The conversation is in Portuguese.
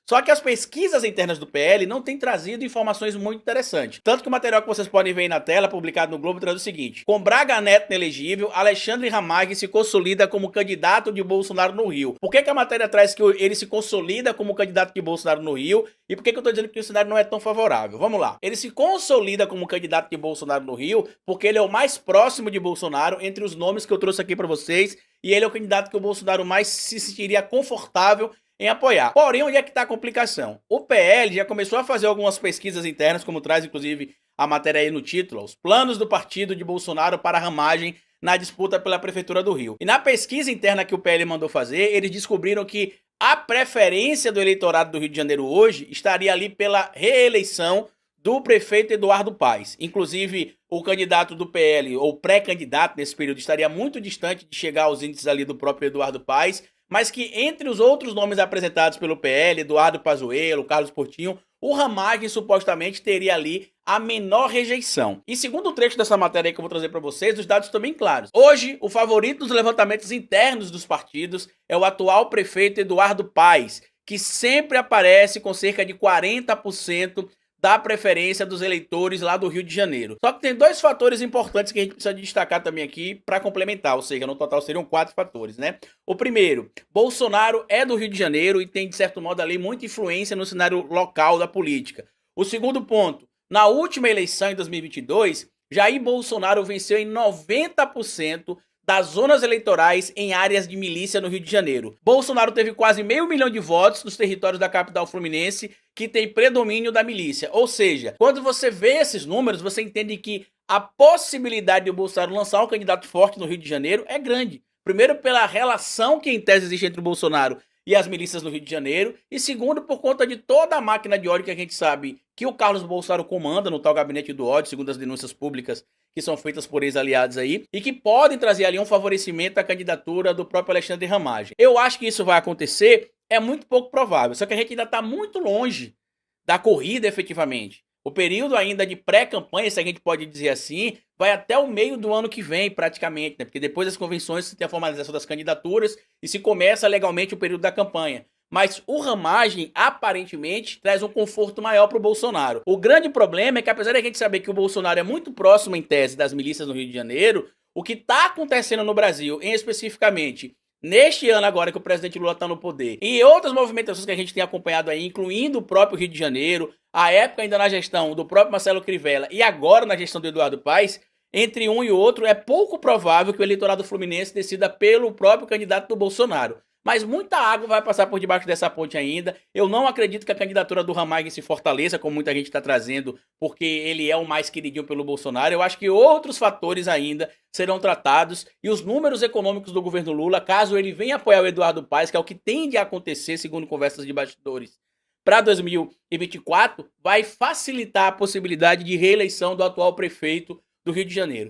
Só que as pesquisas internas do PL não têm trazido informações muito interessantes. Tanto que o material que vocês podem ver aí na tela, publicado no Globo, traz o seguinte: com Braga Neto inelegível, Alexandre Ramagem se consolida como candidato de Bolsonaro no Rio. Por que a matéria traz que ele se consolida como candidato de Bolsonaro no Rio? E por que eu tô dizendo que o cenário não é tão favorável? Vamos lá. Ele se consolida como candidato de Bolsonaro no Rio porque ele é o mais próximo de Bolsonaro entre os nomes que eu trouxe aqui para vocês, e ele é o candidato que o Bolsonaro mais se sentiria confortável em apoiar. Porém, onde é que está a complicação? O PL já começou a fazer algumas pesquisas internas, como traz inclusive a matéria aí no título, os planos do partido de Bolsonaro para a ramagem na disputa pela Prefeitura do Rio. E na pesquisa interna que o PL mandou fazer, eles descobriram que a preferência do eleitorado do Rio de Janeiro hoje estaria ali pela reeleição do prefeito Eduardo Paes. Inclusive, o candidato do PL, ou pré-candidato nesse período, estaria muito distante de chegar aos índices ali do próprio Eduardo Paes, mas que entre os outros nomes apresentados pelo PL, Eduardo Pazuello, Carlos Portinho, o Ramagem supostamente teria ali a menor rejeição. E segundo o trecho dessa matéria aí que eu vou trazer para vocês, os dados estão bem claros. Hoje, o favorito dos levantamentos internos dos partidos é o atual prefeito Eduardo Paes, que sempre aparece com cerca de 40% da preferência dos eleitores lá do Rio de Janeiro. Só que tem dois fatores importantes que a gente precisa destacar também aqui para complementar, ou seja, no total seriam 4 fatores, né? O primeiro, Bolsonaro é do Rio de Janeiro e tem, de certo modo, ali muita influência no cenário local da política. O segundo ponto, na última eleição em 2022, Jair Bolsonaro venceu em 90% das zonas eleitorais em áreas de milícia no Rio de Janeiro. Bolsonaro teve quase 500 mil de votos nos territórios da capital fluminense, que tem predomínio da milícia. Ou seja, quando você vê esses números, você entende que a possibilidade de o Bolsonaro lançar um candidato forte no Rio de Janeiro é grande. Primeiro, pela relação que em tese existe entre o Bolsonaro e as milícias no Rio de Janeiro, e segundo, por conta de toda a máquina de ódio que a gente sabe que o Carlos Bolsonaro comanda no tal gabinete do ódio, segundo as denúncias públicas que são feitas por ex-aliados aí, e que podem trazer ali um favorecimento à candidatura do próprio Alexandre Ramagem. Eu acho que isso vai acontecer, é muito pouco provável, só que a gente ainda está muito longe da corrida efetivamente. O período ainda de pré-campanha, se a gente pode dizer assim, vai até o meio do ano que vem, praticamente, né? Porque depois das convenções se tem a formalização das candidaturas e se começa legalmente o período da campanha. Mas o Ramagem, aparentemente, traz um conforto maior para o Bolsonaro. O grande problema é que, apesar de a gente saber que o Bolsonaro é muito próximo, em tese, das milícias no Rio de Janeiro, o que está acontecendo no Brasil, em especificamente neste ano agora que o presidente Lula está no poder, e outras movimentações que a gente tem acompanhado aí, incluindo o próprio Rio de Janeiro, a época ainda na gestão do próprio Marcelo Crivella e agora na gestão do Eduardo Paes, entre um e outro, é pouco provável que o eleitorado fluminense decida pelo próprio candidato do Bolsonaro. Mas muita água vai passar por debaixo dessa ponte ainda. Eu não acredito que a candidatura do Ramagem se fortaleça, como muita gente está trazendo, porque ele é o mais queridinho pelo Bolsonaro. Eu acho que outros fatores ainda serão tratados, e os números econômicos do governo Lula, caso ele venha apoiar o Eduardo Paes, que é o que tende a acontecer, segundo conversas de bastidores, para 2024, vai facilitar a possibilidade de reeleição do atual prefeito do Rio de Janeiro.